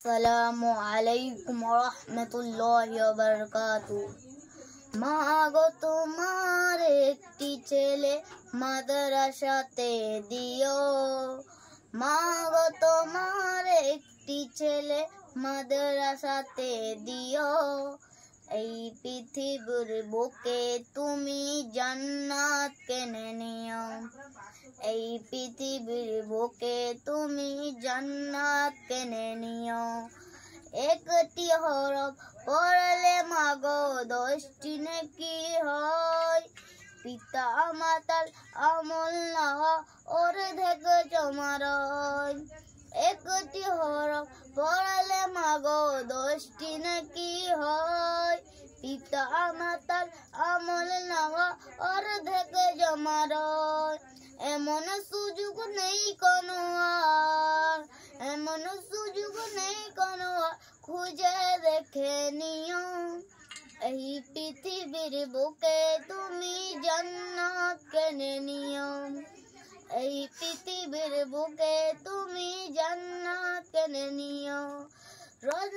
আসসালামু আলাইকুম রাহমাতুল্লাহি ওয়া বারাকাতুহু। মা গো তোমার একটি ছেলে মাদ্রাসাতে দিও। মা গো তোমার একটি ছেলে মাদ্রাসাতে দিও। এই পৃথিবীর বুকে তুমি জান্নাত কিনে নিও। এই পৃথিবীর বুকে তুমি জান্নাত কিনে নিও। একটি হরফ পড়লে মাগো 10টি নেকি হয়। পিতা মাতার আমল নামা অর্ধেক জমা রয়। একটি হরফ পড়লে মাগো 10টি নেকি হয়। পিতা মাতার আমল নামা অর্ধেক জমা রয়। এমন সুযোগ নেই কোনো আর, এমন সুযোগ নেই কোনো আর, খুঁজে দেখে নিও। এই পৃথিবীর বুকে তুমি জান্নাত কিনে নিও। এই পৃথিবীর বুকে তুমি জান্নাত কিনে নিও। রোজ